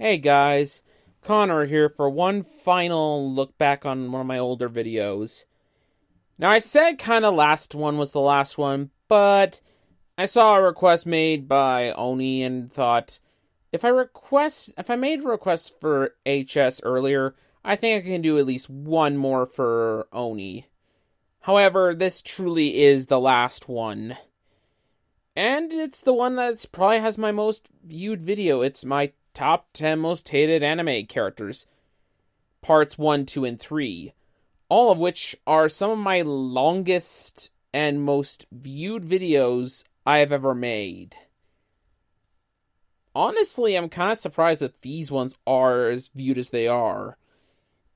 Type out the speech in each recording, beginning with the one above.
Hey guys, Connor here for one final look back on one of my older videos. Now I said kinda last one was the last one, but I saw a request made by Oni and thought, if I made a request for HS earlier, I think I can do at least one more for Oni. However, this truly is the last one. And it's the one that probably has my most viewed video. It's my top 10 most hated anime characters. Parts 1, 2, and 3. All of which are some of my longest and most viewed videos I have ever made. Honestly, I'm kind of surprised that these ones are as viewed as they are.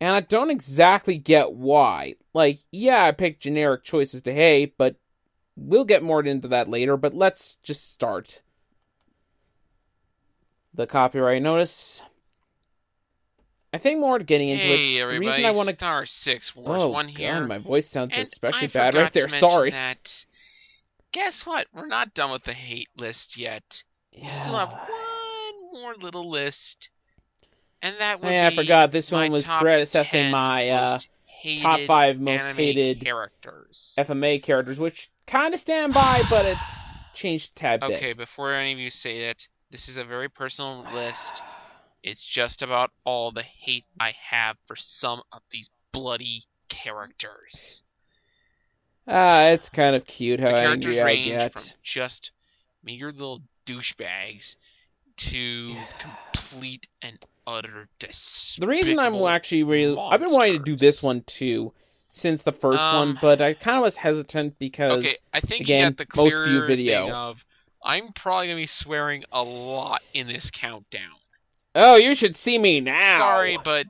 And I don't exactly get why. Like, yeah, I picked generic choices to hate, but we'll get more into that later, but let's just start. The copyright notice. I think more getting into it. The reason I want to Star 6 Wars 1 here. God, my voice sounds and especially I bad right there. To Sorry. that, guess what? We're not done with the hate list yet. Yeah. We still have one more little list, and that would be I forgot this one was top predecessing 10 my top 5 most hated characters. FMA characters, which kind of stand by, but it's changed a tad bit. Okay, before any of you say that, this is a very personal list. It's just about all the hate I have for some of these bloody characters. It's kind of cute how the angry characters I range get. from just meager little douchebags to complete and utter despicable The reason I'm actually really... monsters. I've been wanting to do this one too, since the first one, but I kind of was hesitant because, okay, I think again, you got the most clearer viewed video. thing of, I'm probably going to be swearing a lot in this countdown. Oh, you should see me now! Sorry, but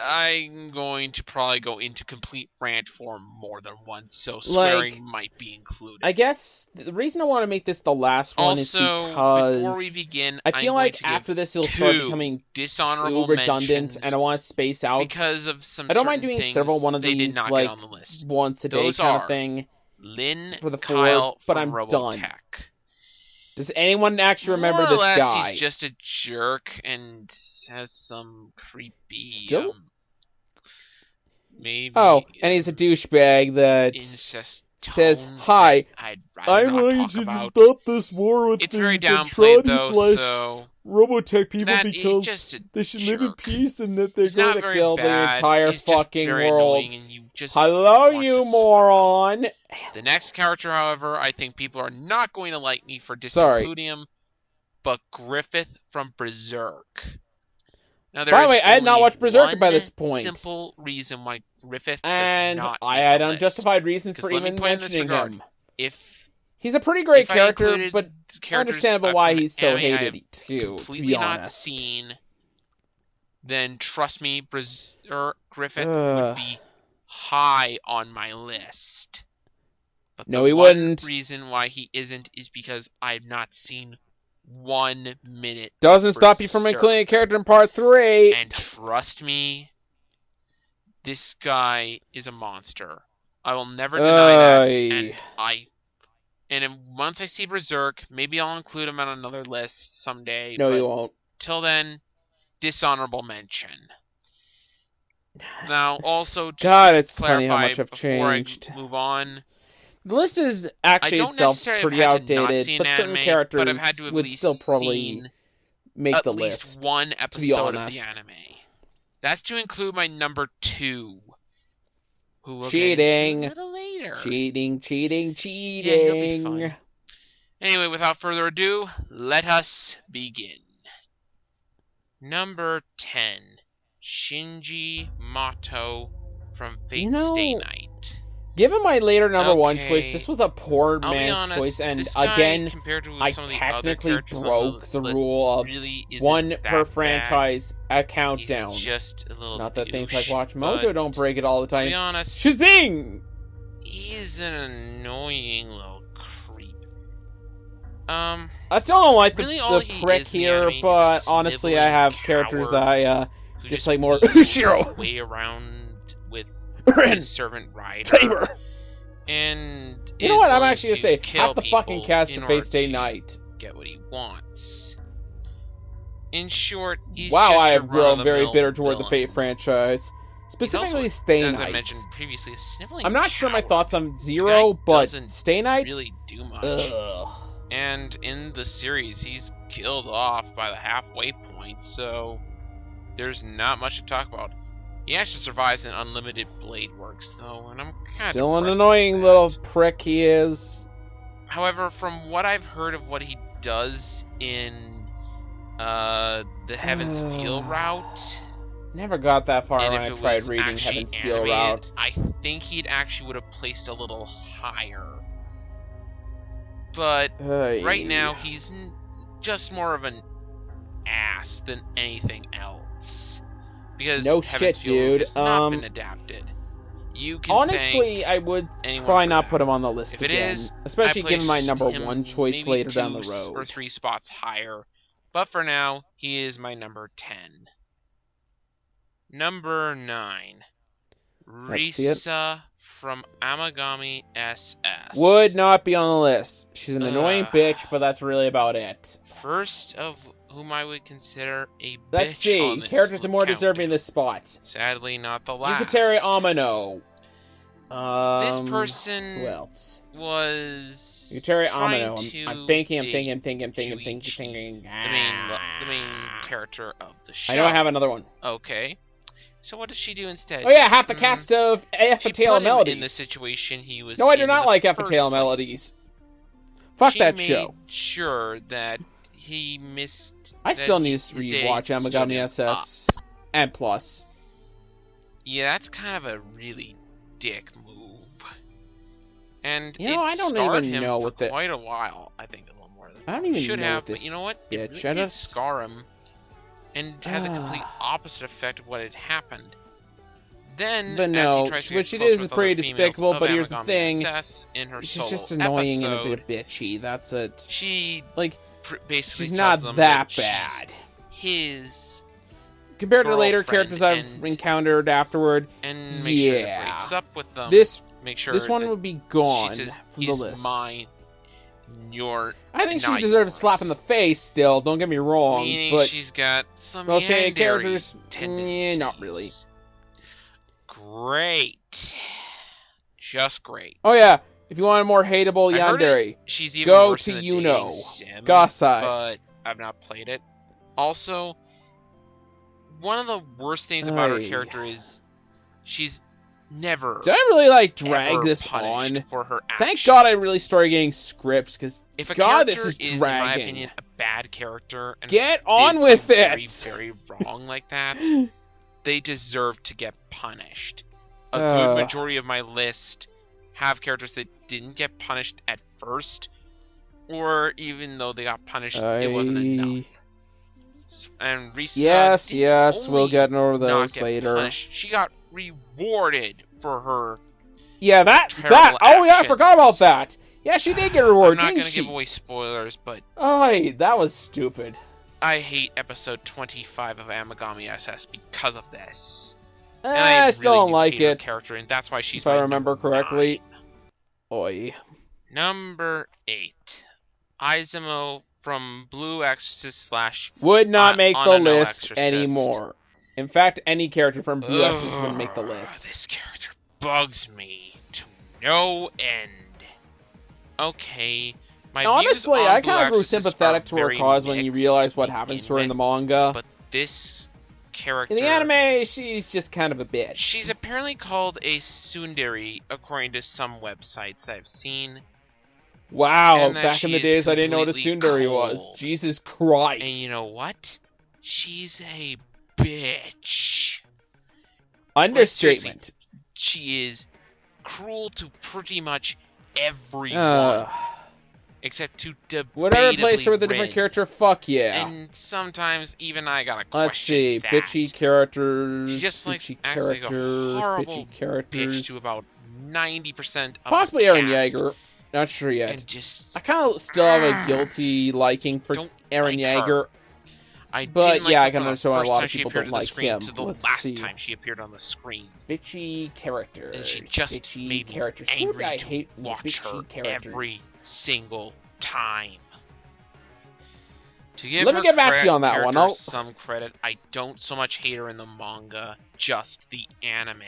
I'm going to probably go into complete rant form more than once, so swearing might be included. I guess the reason I want to make this the last one is because before we begin, I feel like after this it'll start becoming dishonorable too redundant, and I want to space out. Because of some I don't mind doing several one of these, like, once a day kind of thing Lynn, for the Kyle 4, but I'm done. Robotech. Does anyone actually remember More or this less, guy? He's just a jerk and has some creepy. Still? Maybe. Oh, and he's a douchebag that incest says, "Hi, I'm going to stop this war with it's very the downplayed Zentradi though, so Robotech people that because just they should jerk. live in peace and that they're He's going not to very kill the bad. entire He's just fucking very world." annoying and you just Hello, want you to moron! The next character, however, I think people are not going to like me for disincluding him, but Griffith from Berserk. Now, by the way, I had not watched Berserk by this point. Simple reason why Griffith and does not I had make the unjustified reasons for let me even put in this mentioning regard. him. If He's a pretty great I character, included but characters understandable why from he's so anime I have hated too, to completely be not honest. seen, then trust me, Griffith would be high on my list. But No, the he one wouldn't. reason why he isn't is because I've not seen 1 minute. Doesn't stop you from including a character in part 3. And trust me, this guy is a monster. I will never deny that. And once I see Berserk, maybe I'll include him on another list someday. No, but you won't. Till then, dishonorable mention. Now, also, just God, it's clarify, funny how much I've changed. I move on. The list is actually itself pretty outdated, but certain anime, characters but I've had to would still probably make the list. At least one episode of the anime. That's to include my number 2. Who will Cheating. get into a little later. Cheating. Yeah, he'll be fine. Anyway, without further ado, let us begin. Number 10. Shinji Motto from Fate Stay Night. Given my later number 1 choice, this was a poor I'll man's honest, choice, and this guy, again, I technically broke the rule of really 1 per franchise, a countdown. He's just a little Not that douche, things like Watch Mojo don't break it all the time. To be honest, Shazing! He's an annoying little creep. I still don't like really the prick here, but honestly, I have characters I just like more. Ushiro! Way around with his servant Raya. Saber! And you know what? I'm actually gonna say half the fucking cast of Fate Stay Night. Get what he wants. In short, he's wow, just I your have grown very run-of-the-mill bitter toward the villain. Fate franchise. He's also, Specifically, Stay as I Night. mentioned previously, a sniveling I'm not sure my coward. thoughts on The Zero, guy but doesn't Stay Night? really do much. Ugh. And in the series, he's killed off by the halfway point, so there's not much to talk about. He actually survives in Unlimited Blade Works, though, and I'm kind of Still an annoying little prick he is. However, from what I've heard of what he does in the Heaven's Feel route, never got that far and when I if it tried was reading actually Heaven's Feel animated, route. I think he'd actually would have placed a little higher. But right now, he's just more of an ass than anything else. Because no Heaven's shit, Feel dude. has not been adapted. You can honestly, I would try not put him on the list if it again, is, especially given my number him one choice later down the 2 road. or 3 spots higher. But for now, he is my number 10. Number 9. Risa from Amagami SS. Would not be on the list. She's an annoying bitch, but that's really about it. First of whom I would consider a bitch. Let's see. Characters are more deserving of this spot. Sadly, not the last. Yukateri Amano. This person who else? Was Yukateri Amano. I'm thinking. The main character of the show. I know I have another one. Okay. So what does she do instead? Oh yeah, half the cast of F-A-Tale Melodies. In the situation he was. No, I do not like F-A-Tale Melodies. Fuck that show. Sure that he missed. I still need to rewatch Amagami SS and Plus. Yeah, that's kind of a really dick move. And I don't even know what the quite a while. I think a little more than I don't even should know have. what this But you know what? Bitch. It did scar him, and had the complete opposite effect of what had happened. Then, but no, what she did is pretty despicable. But here's the thing: she's just annoying and a bit bitchy. That's it. She basically she's not that bad. His compared to later characters I've encountered afterward, and make sure it breaks up with them. This one would be gone from the list. Mine. I think she deserves a slap in the face. Still, don't get me wrong. But she's got some most hated characters, not really. Great, just great. Oh yeah, if you want a more hateable yandere, she's even go worse to than Yuno, Gasai. But I've not played it. Also, one of the worst things about her character is she's never. Did I really drag this on? For her actions. Thank God I really started getting scripts because God, this is dragging. In my opinion, a bad character. And get on with it. Very, very wrong like that. They deserve to get punished. A good majority of my list have characters that didn't get punished at first, or even though they got punished, it wasn't enough. And Risa yes, we'll get over those later. Punished. She got rewarded for her. Yeah, that. Oh yeah, I forgot about that. Yeah, she did get rewarded. I'm not going to give away spoilers, but that was stupid. I hate episode 25 of Amagami SS because of this. And I still don't like it. Character, and that's why she's if I remember correctly. 9. Number 8. Izumo from Blue Exorcist / would not make the list anymore. In fact, any character from Blue Exorcist wouldn't make the list. This character bugs me to no end. Okay. Honestly, I kind of grew sympathetic to her cause when you realize what happens to her in the manga. But this character... In the anime, she's just kind of a bitch. She's apparently called a tsundere, according to some websites that I've seen. Wow, back in the days I didn't know what a tsundere was. Jesus Christ. And you know what? She's a bitch. Understatement. She is cruel to pretty much everyone. Except to debatably whatever replace her with a different character, fuck yeah. And sometimes even I gotta question Let's see, that. bitchy characters, she just bitchy acts like a horrible bitchy characters. Bitch to about 90% of possibly the Eren cast. Yeager. Not sure yet. And just, I kind of still have a guilty liking for Eren Yeager. But like yeah, I can understand why a lot of people don't like him. To the Let's last see. time she appeared on the screen. Bitchy characters. And she just bitchy made me characters. angry I to hate watch bitchy her characters. every single time. To give Let me get back to you on that one. Some credit. I don't so much hate her in the manga, just the anime.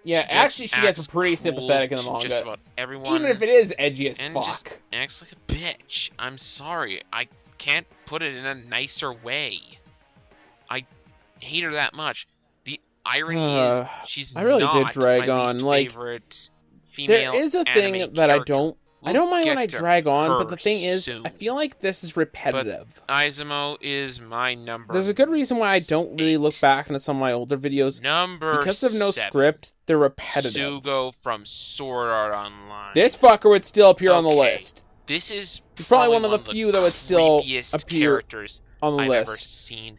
Yeah, actually, she gets pretty sympathetic in the manga. Just about everyone. Even if it is edgy as fuck. Just acts like a bitch. I'm sorry. I can't put it in a nicer way. I hate her that much. The irony is, she's I really not did drag my on. least Like, favorite female there is a thing that character. I don't mind when I drag on, but the thing is, soon. I feel like this is repetitive. But Izumo is my number. There's a good reason why I don't really look back into some of my older videos. Because of no script, they're repetitive. Sugo from Sword Art Online. This fucker would still appear on the list. This is He's probably one of the few that would still appear on the list. I've ever seen.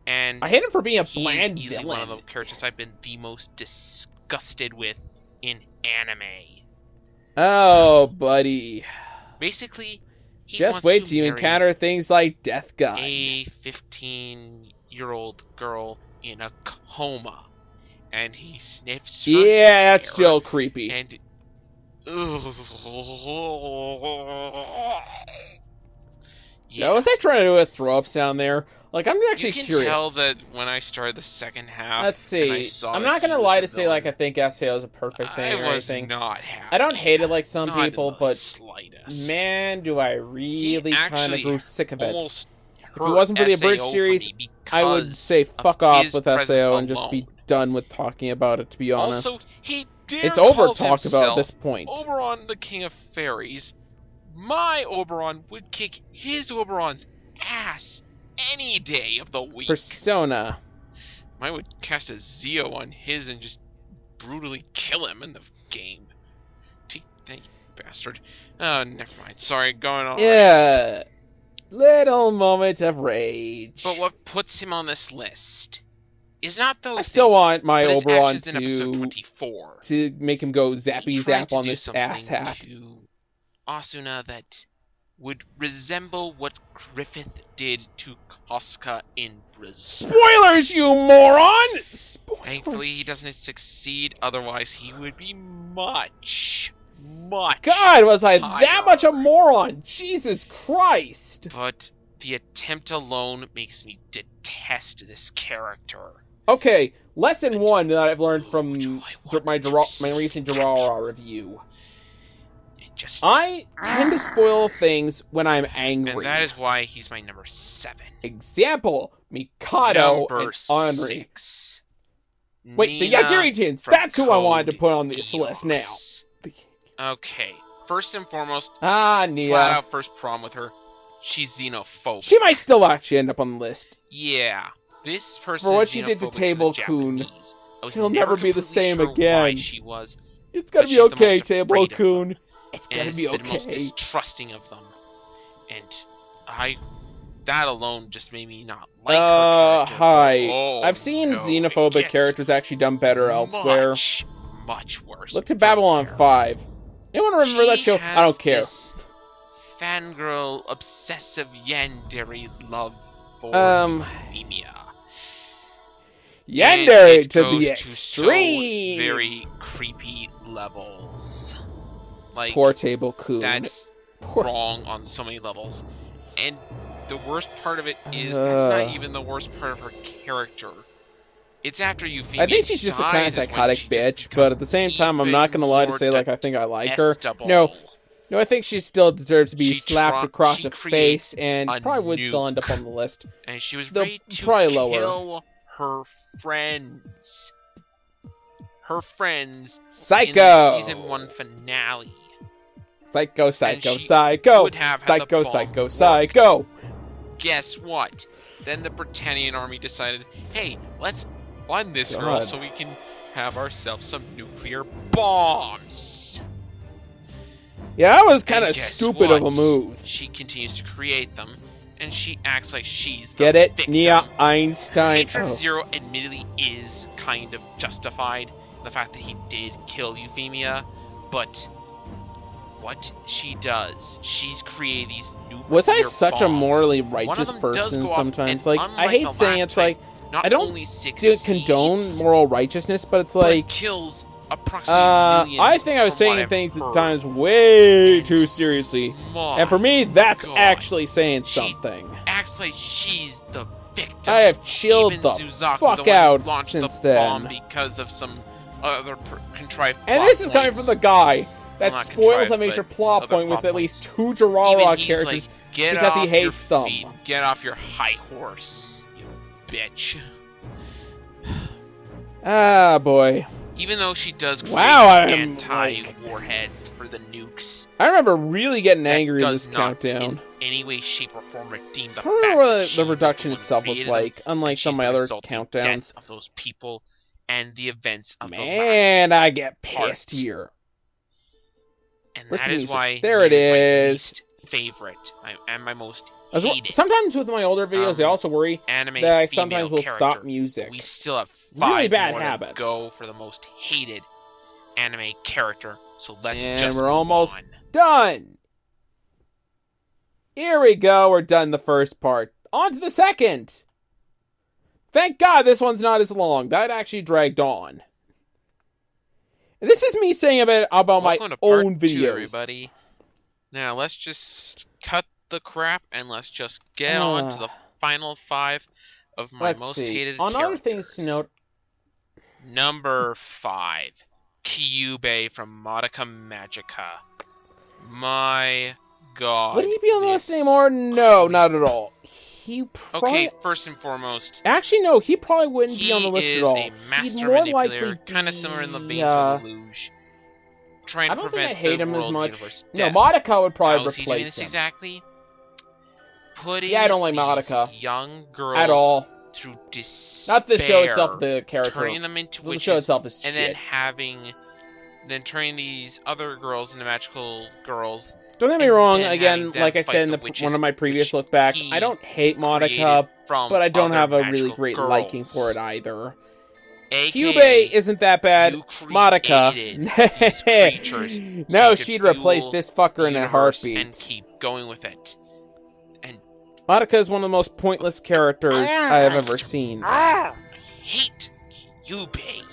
And I hate him for being a bland he's easily villain. one of the characters I've been the most disgusted with in anime. Oh, buddy. Basically, he just wait till you encounter things like Death God. A 15-year-old girl in a coma, and he sniffs her Yeah, that's hair, still creepy. And yeah, was I trying to do a throw up sound there? Like, I'm actually curious. You can tell that when I started the second half. Let's see. I'm not gonna lie to say like I think SAO is a perfect thing or anything. Not happy. I don't hate it like some people, but slightest. Man, do I really kind of grew sick of it. If it wasn't for the abridged series, I would say fuck off with SAO and just be done with talking about it. To be honest, also, it's over talked about at this point. Oberon, the King of Fairies, my Oberon would kick his Oberon's ass any day of the week. Persona. I would cast a Zeo on his and just brutally kill him in the game. Thank you, bastard. Oh, never mind. Sorry, going on. Yeah. Right. Little moment of rage. But what puts him on this list is not those I still things, want my Oberon to make him go zappy zap on this ass hat. To Asuna that would resemble what Griffith did to Casca in Brazil. Spoilers, you moron! Spoilers. Thankfully, he doesn't succeed. Otherwise, he would be much God, was I higher. That much a moron? Jesus Christ! But the attempt alone makes me detest this character. Okay, lesson one that I've learned from my recent Durara review. I tend to spoil things when I'm angry. And that is why he's my number 7. Example, Mikado and Henri. 6. Wait, the Yagiri twins! That's who I wanted to put on this list now. Okay, first and foremost, Nia. flat out first prom with her, she's xenophobic. She might still actually end up on the list. Yeah, this person for what she did to Table Kun, he'll never be the same again. She was, it's gonna be okay, Table Kun. It's gonna be okay. The most distrusting of them, and that alone just made me not like her character. Hi. I've seen xenophobic characters actually done better elsewhere. Much worse. Look to Babylon 5. Anyone remember that show? I don't care. Fangirl obsessive yandere love for Euphemia. Yandere to the extreme. So very creepy levels. Like, poor Table Kun. That's wrong on so many levels. And the worst part of it is that's not even the worst part of her character. It's after Euphemia. I think she's just a kind of psychotic bitch, but at the same time, I'm not gonna lie to say like I think I like her. No, I think she still deserves to be slapped across the face, and probably would still end up on the list. And she was ready to kill her friends. Her friends. Psycho. In the season 1 finale. Psycho. Guess what? Then the Britannian army decided, hey, let's fund this girl so we can have ourselves some nuclear bombs. Yeah, that was kind of stupid of a move. She continues to create them, and she acts like she's the Get it? victim. Nia Einstein. Hatred of Zero admittedly is kind of justified, the fact that he did kill Euphemia, but what she does, she's created these nuclear Was I such bombs. a morally righteous person sometimes? Like, I hate saying it's like, I don't condone moral righteousness, but it's like, kills approximately millions. I think I was taking things at times way too seriously. And for me, that's actually saying something. Acts like she's the victim. I have chilled the fuck out since then. Because of some other contrived plot and this is coming points. from the guy that Well, spoils a major plot point with at least 2 Durara characters like, because he hates them. Get off your high horse, you bitch. Ah, boy. Even though she does create anti-warheads for the nukes. I remember really getting angry at this countdown. In any way, shape, or form redeem the I don't remember what the reduction the itself was like, unlike some of my other countdowns. Of those people and the events of Man, the last I get pissed here. And Where's that the is music? why There it is. My least favorite and my most hated. Sometimes with my older videos, I also worry anime that I sometimes will stop music. We still have 5 really bad more habit. to go for the most hated anime character. So let's just And we're move almost on. done. Here we go. We're done the first part. On to the second. Thank God this one's not as long. That actually dragged on. And this is me saying about my own videos. 2, everybody. Now let's just cut the crap and let's just get on to the final 5 of my most hated on characters. other things to note. Number 5, Kyubey from Magica. My God. Would he be on the list anymore? No, not at all. He probably... Okay, first and foremost... Actually, no, he probably wouldn't be on the list at all. He is a master He'd more manipulator, kind of similar in the vein to Lelouch. I don't think I hate him as much. No, Magica would probably replace him. How is he doing this exactly? Putting I don't like Magica. Young girls at all. Through despair. Not the show itself, the character. Turning them into witches. The show itself is and shit. then turning these other girls into magical girls. Don't get me wrong, again, like I said in one of my previous look backs, I don't hate Magica, but I don't have a really great liking for it either. Kyubey isn't that bad. Magica. No, she'd replace this fucker in a heartbeat. And keep going with it. Magica is one of the most pointless characters I have ever seen. I hate Kyubey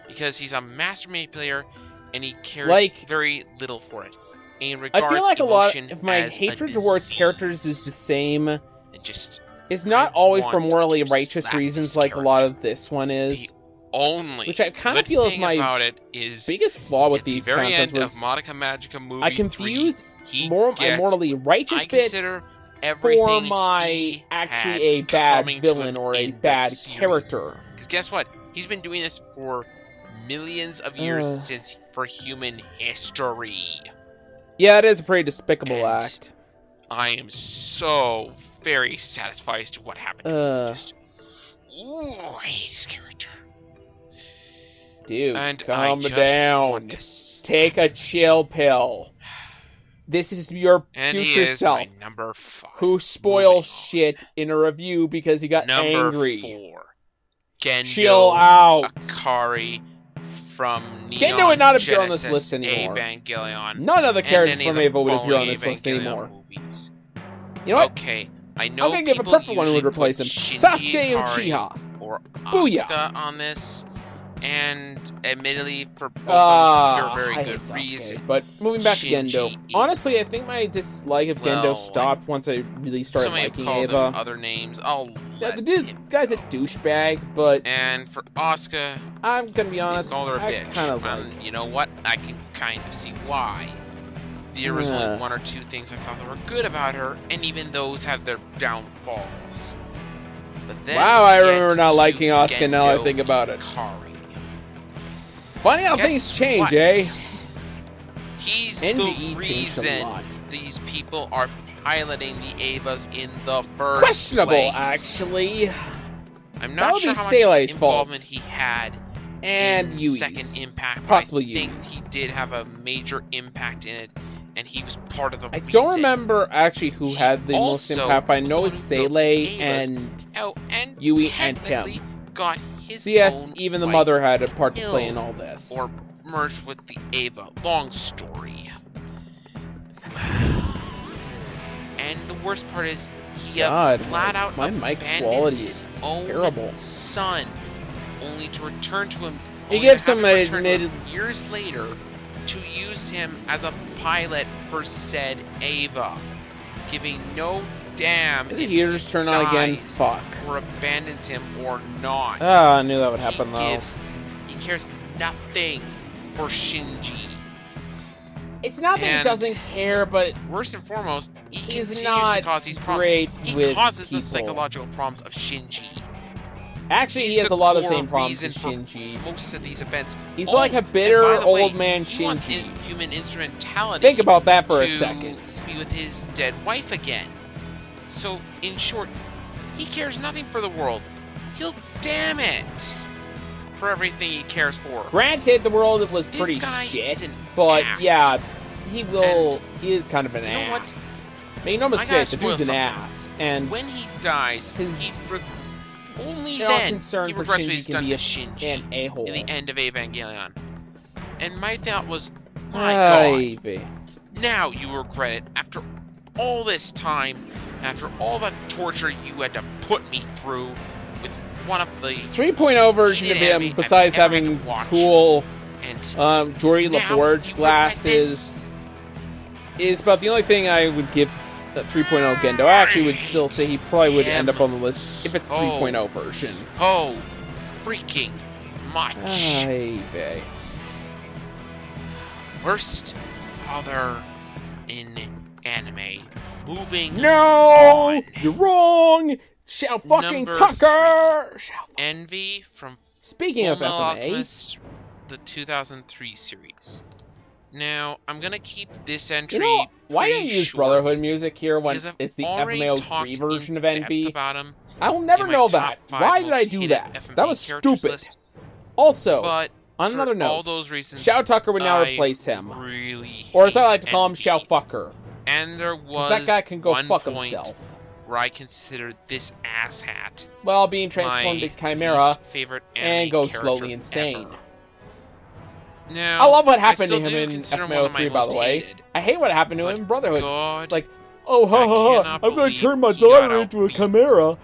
because he's a master manipulator and he cares very little for it. I feel like a lot of my hatred towards characters is the same. It's not always for morally righteous reasons like a lot of this one is. Which I kind of feel is my biggest flaw with these contents was I confused a morally righteous bit for my actually a bad villain or a bad character. Because guess what? He's been doing this for millions of years for human history. Yeah, it is a pretty despicable act. I am so very satisfied as to what happened to him. I hate his character. Dude, calm down. Take a chill pill. This is your future self who spoils shit in a review because he got angry. Number 4. Gendo chill out. Akari from Neon Gendo would not appear Genesis on this list anymore. Evangelion, none of the characters from Eva would appear on this list anymore. Movies. You know what? Okay, I know I'm gonna give a perfect one who would replace him. Sasuke Uchiha. Or Booya. Asuka on this. And admittedly, for both of them, you're very good reason. But moving back to Gendo, honestly, I think my dislike of Gendo stopped once I really started liking Eva. Other names, the guy's a douchebag, but and for Asuka, I'm gonna be honest, I kind of like. You know what? I can kind of see why. There was only 1 or 2 things I thought that were good about her, and even those have their downfalls. But then wow, I remember not liking Asuka now I think about it. Funny how things change, eh? He's the reason these people are piloting the Evas in the first Questionable, place. Actually. I'm not sure how much involvement he had in Second Impact. Possibly I think he did have a major impact in it, and he was part of the reason. I don't remember actually who had the most impact, but I know it's Seele and Yui and him. Got so yes, even the mother had a part to play in all this. Or merged with the Eva. Long story. And the worst part is he flat out my mic quality is his terrible. Son, only to return to him He only gives to have him him return admitted years later to use him as a pilot for said Ava, giving no damn Did the if heaters he turn on again? dies Fuck. or abandons him or not. Ah, I knew that would happen, though. He cares nothing for Shinji. It's not that he doesn't care, but worst and foremost, he he's continues not to cause these problems. great He with causes people. the psychological problems of Shinji. Actually, He's he has the a lot of core same problems as reason Shinji. for most of these events. He's like a bitter and by the way, old man he wants Shinji. human instrumentality. Think about that for a to second. Be with his dead wife again. So, in short, he cares nothing for the world. He'll damn it for everything he cares for. Granted, the world was pretty guy shit, is an but ass. yeah, he And is kind of an you know what? ass. Make no I mistake, gotta the spoil dude's an something. ass, and When he dies, his only you know, then concern he for regrets what Shinji he's can done be to Shinji an a-hole. in the end of Evangelion. And my thought was, my God, Ivy. now you regret it after all this time, after all the torture you had to put me through with one of the 3.0 version of anime him, I've besides ever had having to watch. cool And Jory now LaForge you regret glasses, is about the only thing I would give that 3.0 Gendo. I actually would still say he probably would end up on the list if it's 3.0 version. Oh, freaking much. Ivy. Worst father in anime. Moving No! on. You're wrong! Shall fucking Number Tucker! Envy from Speaking of Fullmetal FMA, Alchemist, the 2003 series. Now, I'm gonna keep this entry. you know, why pretty don't you use short, Brotherhood music here when because I've it's the already FMAO3 talked version in of depth Envy? about him I will never in my know top that. 5 Why did most I do hated that? FMA That was characters stupid. list, Also, but on for another note, all those reasons, Xiao Tucker would now I replace him. Really Or as I like to hate call him, Envy. Xiao Fucker. And there Because was that guy can go one fuck point himself. where I considered this asshat Well, being transformed my to Chimera least favorite anime and go character slowly insane. ever. Now, I love what happened I to still him do in consider him one of my FMAO3, by the most way. hated, I hate what happened to but him in Brotherhood. God, It's like, oh, ha I ha ha, cannot I'm going to believe turn my he got daughter into a outbeat Chimera,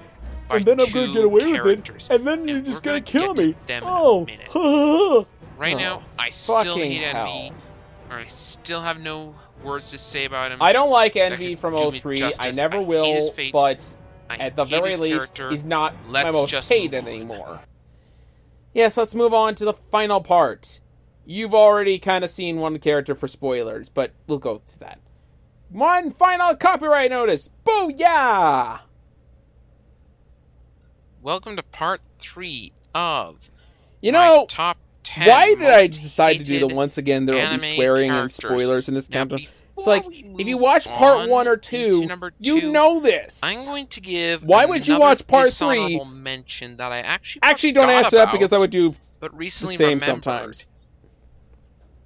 by and then I'm going to two get away with it, characters, and then you're and just we're going to gonna kill get to me. them in a Oh, minute. ha ha ha. Right Oh, now, I still fucking hate hell. Envy, or I still have no words to say about him. I don't like that Envy could from do me 03. justice. I never I hate will, his fate. but I at the hate very his least, character. he's not my Let's most just hated move on. anymore. Yes, let's move on to the final part. You've already kind of seen one character for spoilers, but we'll go to that. One final copyright notice. Booyah! Welcome to part 3 of You my know, top 10 why did I most decide to do the hated once again? There will be anime swearing and characters. spoilers in this Now, countdown. It's before like, we if you move watch part on 1 or into 2, number you 2, know this. I'm going to give Why would you another watch part 3? dishonorable mention that I actually Don't forgot answer that about, because I would do but the recently same remembered. sometimes.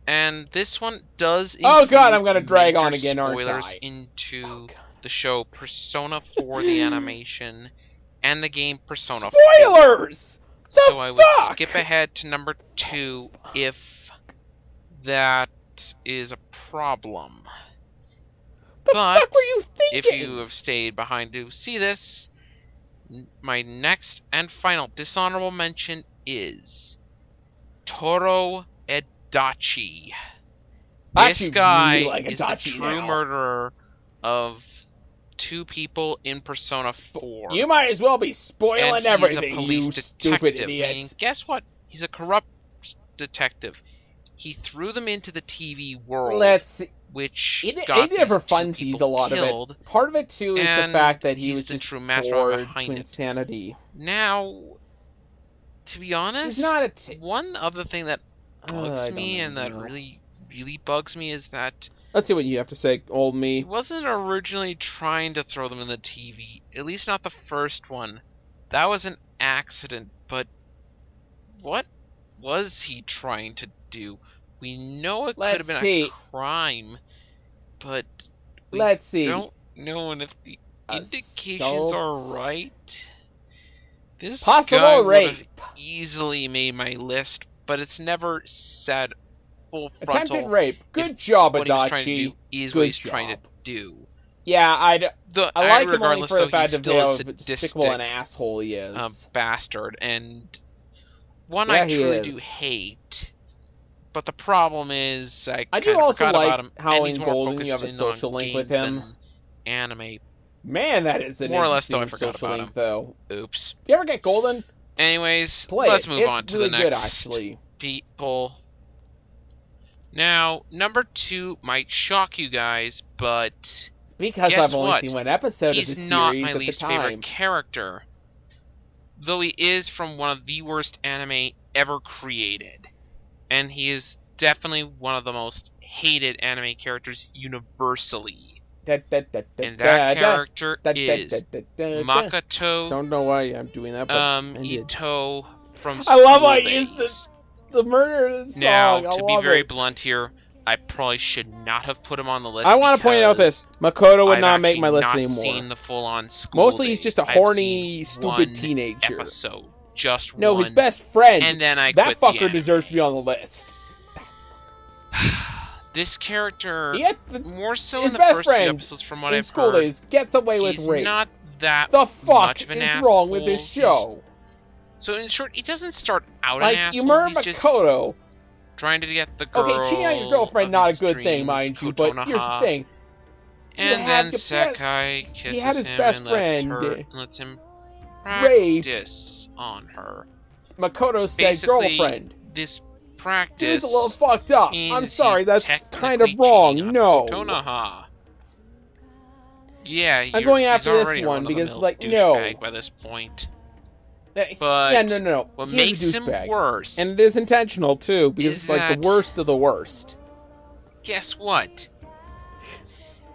And this one does Oh, include God, I'm gonna drag major on again, aren't spoilers I? into Oh, God. the show Persona 4 the animation and the game Persona 4. Spoilers! The So I would fuck? skip ahead to number 2 if that is a problem. The But fuck were you if thinking? you have stayed behind to see this, my next and final dishonorable mention is Toro Adachi. I This actually guy really like is the Adachi true now. murderer of 2 people in Persona 4. You might as well be spoiling and he's everything, a police you detective, stupid meaning, idiot. guess what? He's a corrupt detective. He threw them into the TV world, Let's see. which He got did it for these 2 funsies, people a lot killed. of it. Part of it, too, is the and fact that he he's was the just true mastermind bored behind to it. insanity. Now, to be honest, He's not a one other thing that bugs I don't me and that know. really bugs me is that Let's see what you have to say, old he me. wasn't originally trying to throw them in the TV. At least not the first one. That was an accident, but what was he trying to do? We know it could have Let's been see. a crime, but we Let's see. don't know, and if the indications Assault. are right, this Possible guy would have rape. easily made my list, but it's never said full frontal. Attempted rape. Good job, What he was trying to Adachi. do is Good what he's trying to job. do. Yeah, I like him only regardless, for the though, fact he's of still a how sadistic despicable an asshole he is. bastard, and one I truly do hate. But the problem is, I do also like about him, how and in Golden you have a social link with him. Anime. Man, that is an more or less, interesting though, I forgot social about link, him. though. Oops. You ever get Golden? Anyways, Play let's it. move It's on to really the good, next actually. people. Now, number 2 might shock you guys, but because I've only seen one episode of the series He's not my at the least time. favorite character, though he is from one of the worst anime ever created, and he is definitely one of the most hated anime characters universally. And that character is Makoto. Don't know why I'm doing that, but Ito from I love how I Days. used the murder song. Now, to be very blunt here, I probably should not have put him on the list. I want to point out this: Makoto would not make my list I've anymore. Seen the full-on School Mostly, he's Days. just a horny, stupid teenager. Episode, just no, one. His best friend. And then I that quit fucker deserves to be on the list. This character, more so his in the best first friend few episodes, from what in I've School heard, Days gets away with rape. He's not that the fuck much of an is asshole. wrong with this show? So in short, he doesn't start out like, an asshole. You murder he's Makoto. Just trying to get the girl. Okay, cheating on your girlfriend, not a good thing, mind you. But here's the thing. And then Sekai kisses he had his him best and friend lets him rape practice on her. Makoto's said girlfriend. This practice. Dude's a little fucked up. I'm sorry, that's kind of wrong. No. Kotonoha. Yeah, I'm going after this one because, like, no. By this point. But yeah, no. What makes him worse, and it is intentional too, because it's like the worst of the worst. Guess what?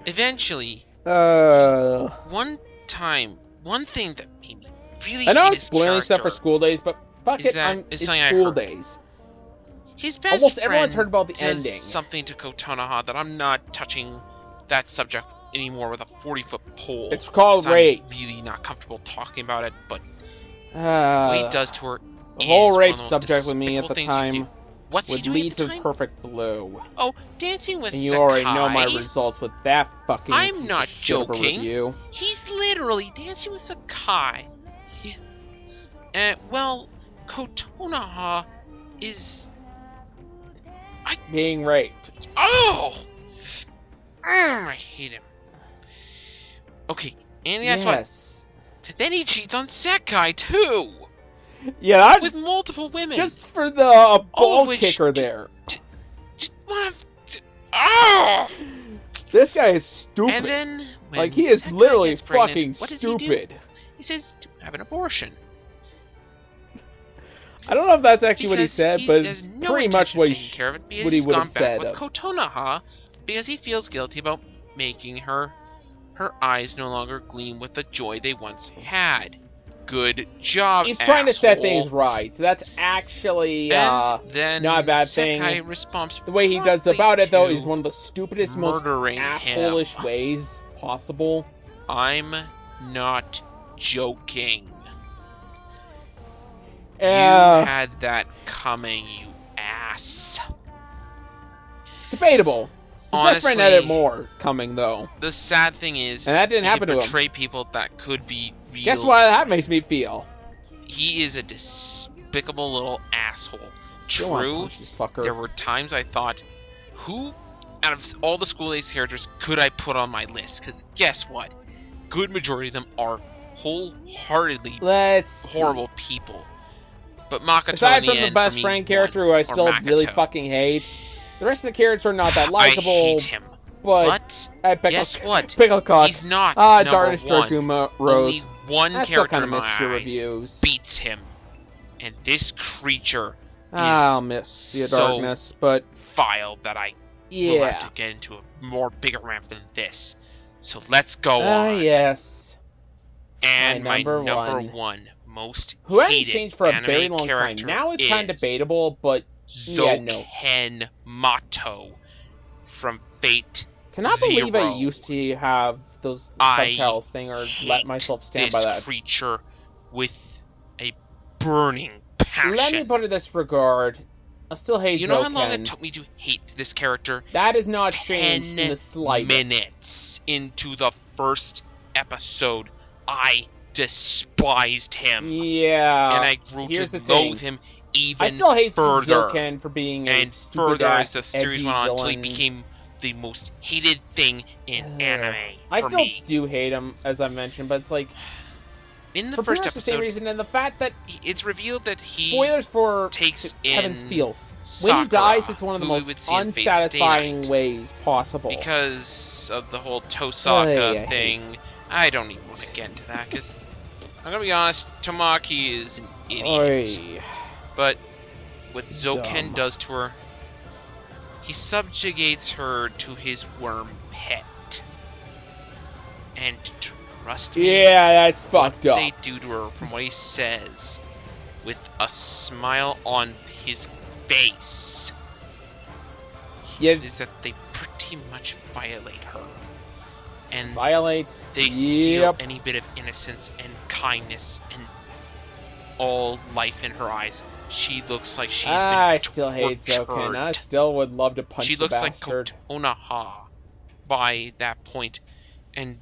Eventually, one thing that made me really. I know I'm spoiling stuff for School Days, but fuck it, it's School Days. His best Almost friend everyone's heard about the says ending. Something to Kotonoha that I'm not touching that subject anymore with a 40-foot pole. It's called rape. I'm really not comfortable talking about it, but what he does to her. The whole rape subject with me at the time would lead to Perfect Blue. Oh, dancing with and you Sekai. already know my results with that fucking. I'm not joking. Review. He's literally dancing with Sekai. Yes. Well, Kotonoha is being raped. Oh! I hate him. Okay, and guess what? Then he cheats on Sekai too. Yeah, with multiple women. Just for the ball kicker there. This guy is stupid. And then, like, he is literally fucking stupid. He says to have an abortion. I don't know if that's actually what he said, but it's no pretty much what he would have said. With Kotonoha, because he feels guilty about making her eyes no longer gleam with the joy they once had. Good job, He's trying to set things right. So that's actually not a bad thing. The way he does about it, though, is one of the stupidest, most asshole-ish ways possible. I'm not joking. You had that coming, you ass. Debatable. His Honestly, best friend had it more coming, though. The sad thing is, and that didn't happen to him. He portray people that could be real. Guess why that makes me feel? He is a despicable little asshole. True, there were times I thought, who out of all the School Days characters could I put on my list? Because guess what? Good majority of them are wholeheartedly horrible people. But Makoto, aside from the best friend character, who I still really fucking hate, the rest of the characters are not that likable. I hate him. But guess what? Picklecock. He's not Darkness Draguma Rose. Only one character in my reviews. Beats him. And this creature I'll miss your Darkness, but vile that I will have to get into a more bigger rant than this. So let's go on. Yes. And my number one most who hasn't changed for a very long time. Now it's kind of debatable, but Ken Motto from Fate. Cannot believe I used to have those subtitles thing, or let myself stand by that. This creature with a burning passion. Let me put it this regard. I still hate You know how long it took me to hate this character? That is not changed in the slightest. 10 minutes into the first episode, I despised him. Yeah. And I grew to loathe him even I still hate further Zouken for being a and stupid further ass, as the series edgy went on until villain. he became the most hated thing in anime. I for still me. do hate him, as I mentioned, but it's like In the for pretty first much the same episode, reason, and the fact that it's revealed that he spoilers for takes Heaven's in Feel. Sakura, When he dies, it's one of the who we most would see in Fate Stay unsatisfying Night. ways possible. Because of the whole Tosaka I thing. I don't even want to get into that, because I'm gonna be honest, Tamaki is an idiot. Oy. But what Zouken Dumb. does to her, he subjugates her to his worm pet. And trust me, Yeah, that's fucked what up. they do to her, from what he says, with a smile on his face, Yeah. is that they pretty much violate her. And Violate. they steal any bit of innocence and kindness and all life in her eyes. She looks like she's been I still hate tortured. Zouken. I still would love to punch She the looks like bastard. Kotonoha by that point, and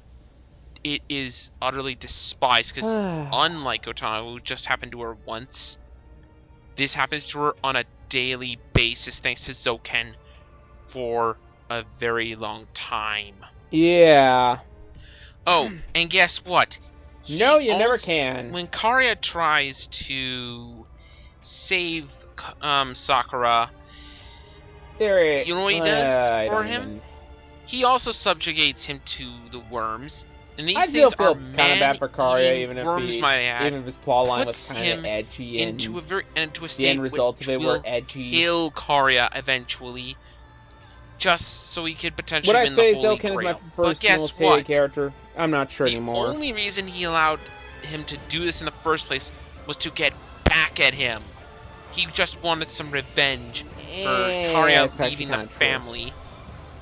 it is utterly despised, because unlike Kotonoha, who just happened to her once, this happens to her on a daily basis thanks to Zouken for a very long time. Yeah. Oh, and guess what? No, you never can. When Karia tries to save Sakura, you know what he does for him? He also subjugates him to the worms. And these I still things are feel kind of bad for Karia, even if worms, might I add. even if his plotline was Puts kind him of edgy and into a state the end results of which it will were edgy. kill Karia eventually, just so he could potentially Would I win say the Holy Zouken is Grail. my But first guess most what? hated character? I'm not sure The anymore. only reason he allowed him to do this in the first place was to get back at him. He just wanted some revenge for Karia leaving the family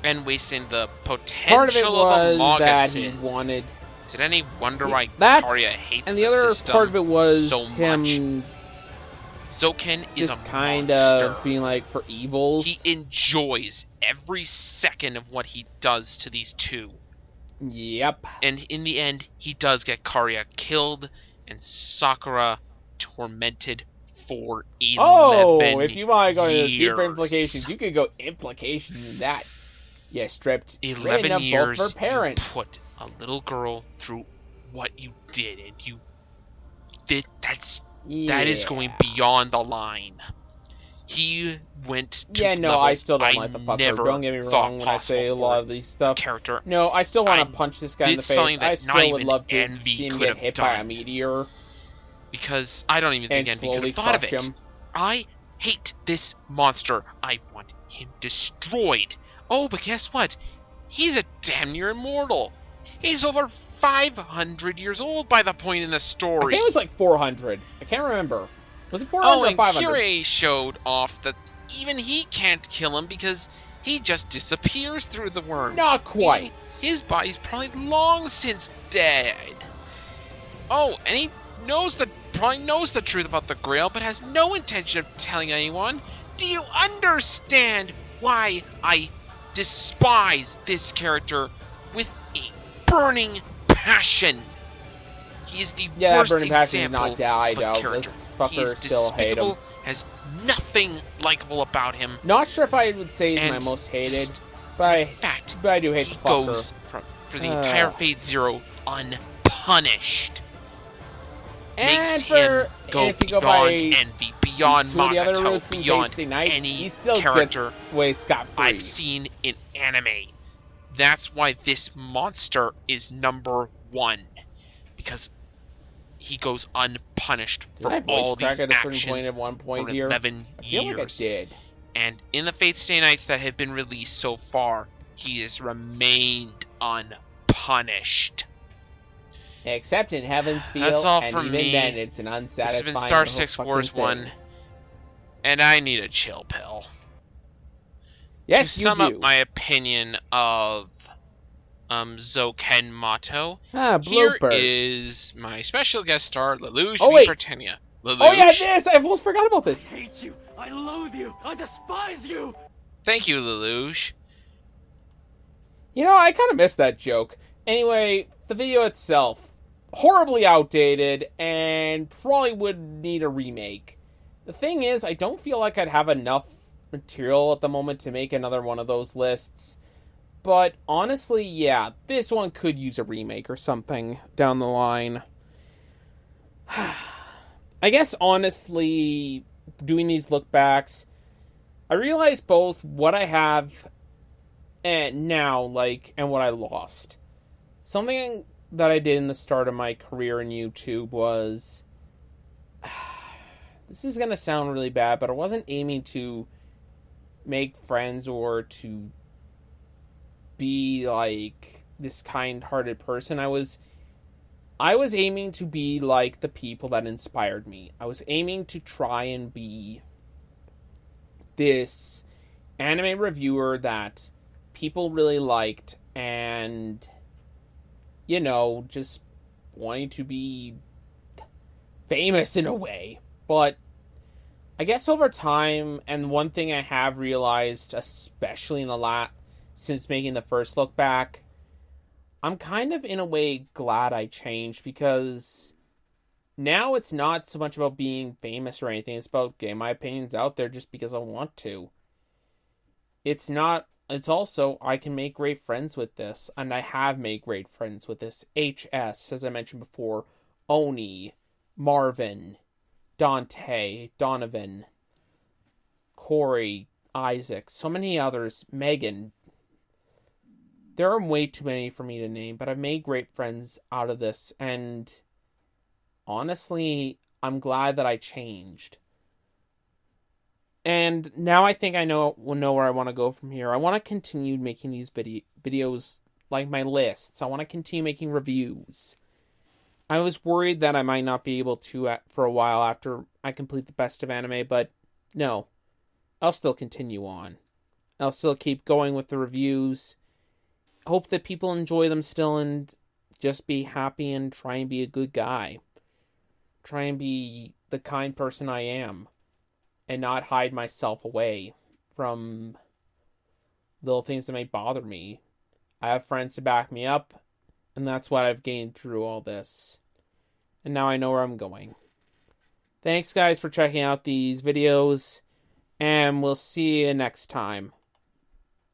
and wasting the potential Part of it was of the that he Maguses. wanted, Is it any wonder why That's- Karia hates and the other system part of it was so him much? Zouken is just a kind monster. of being like for evils. He enjoys every second of what he does to these two. Yep. And in the end, he does get Karia killed and Sakura tormented for 11 Oh, if you want to go into years. deeper implications, you could go implications in that. Yeah, stripped 11 of years, both of her parents. you put a little girl through what you did, and you did. That is going beyond the line. He went to Yeah, no, levels I still don't like the fucker. never Don't get me thought wrong when I say a possible lot for of these stuff. character. No, I still want I to punch this guy in did the face. something that I not still would even love to Envy see him could get have hit by a done. meteor Because I don't even and think Envy could slowly have thought of crush it. him. I hate this monster. I want him destroyed. Oh, but guess what? He's a damn near immortal. He's over 500 years old by the point in the I story. think it was like 400. I can't remember. Was it 400 Oh, or and 500? Kirei showed off that even he can't kill him because he just disappears through the worms. Not quite. His body's probably long since dead. Oh, and he probably knows the truth about the Grail, but has no intention of telling anyone. Do you understand why I despise this character with a burning passion? He is the worst Burning Passion has example not died of a out. character. This He is fucker still hate him. despicable, has nothing likable about him. Not sure if I would say he's my And most hated, just but in fact, I do hate he the fucker. goes for the entire Fate Zero unpunished. Makes him go if you go beyond by Envy, beyond two of the other Makoto, routes in beyond Fate Stay Night, any he still character gets away scot-free. I've seen in anime. That's why this monster is number 1. Because he goes unpunished Did for I voice all crack these at a certain actions point at one point for here? 11 I feel years. like I did. And in the Fate Stay Nights that have been released so far, he has remained unpunished. Except in Heaven's Feel, That's all and for even me. then it's an This unsatisfying has been Star little 6 fucking Wars thing. 1, and I need a chill pill. Yes, to you sum do. up my opinion of Zouken Motto, bloopers. here is my special guest star, Lelouch Oh, v. wait. Britannia. Lelouch, Oh yeah, this! I almost forgot about this. I hate you. I loathe you. I despise you. thank you, Lelouch. You know, I kind of missed that joke. Anyway, the video itself, horribly outdated, and probably would need a remake. The thing is, I don't feel like I'd have enough material at the moment to make another one of those lists. But honestly, yeah, this one could use a remake or something down the line. I guess, honestly, doing these look-backs, I realize both what I have and now, and what I lost. Something that I did in the start of my career in YouTube was... This is going to sound really bad, but I wasn't aiming to make friends or to be, this kind-hearted person. I was aiming to be like the people that inspired me. I was aiming to try and be this anime reviewer that people really liked and, just wanting to be famous in a way. But I guess over time, and one thing I have realized, especially since making the first look back, I'm kind of, in a way, glad I changed, because now it's not so much about being famous or anything. It's about getting my opinions out there just because I want to. It's also, I can make great friends with this, and I have made great friends with this. HS, as I mentioned before, Oni, Marvin, Dante, Donovan, Corey, Isaac, so many others, Megan. There are way too many for me to name, but I've made great friends out of this, and honestly, I'm glad that I changed. And now I think I know where I want to go from here. I want to continue making these videos like my lists. I want to continue making reviews. I was worried that I might not be able to for a while after I complete the best of anime, but no. I'll still continue on. I'll still keep going with the reviews. Hope that people enjoy them still and just be happy and try and be a good guy. Try and be the kind person I am. And not hide myself away from little things that may bother me. I have friends to back me up, and that's what I've gained through all this. And now I know where I'm going. Thanks, guys, for checking out these videos, and we'll see you next time.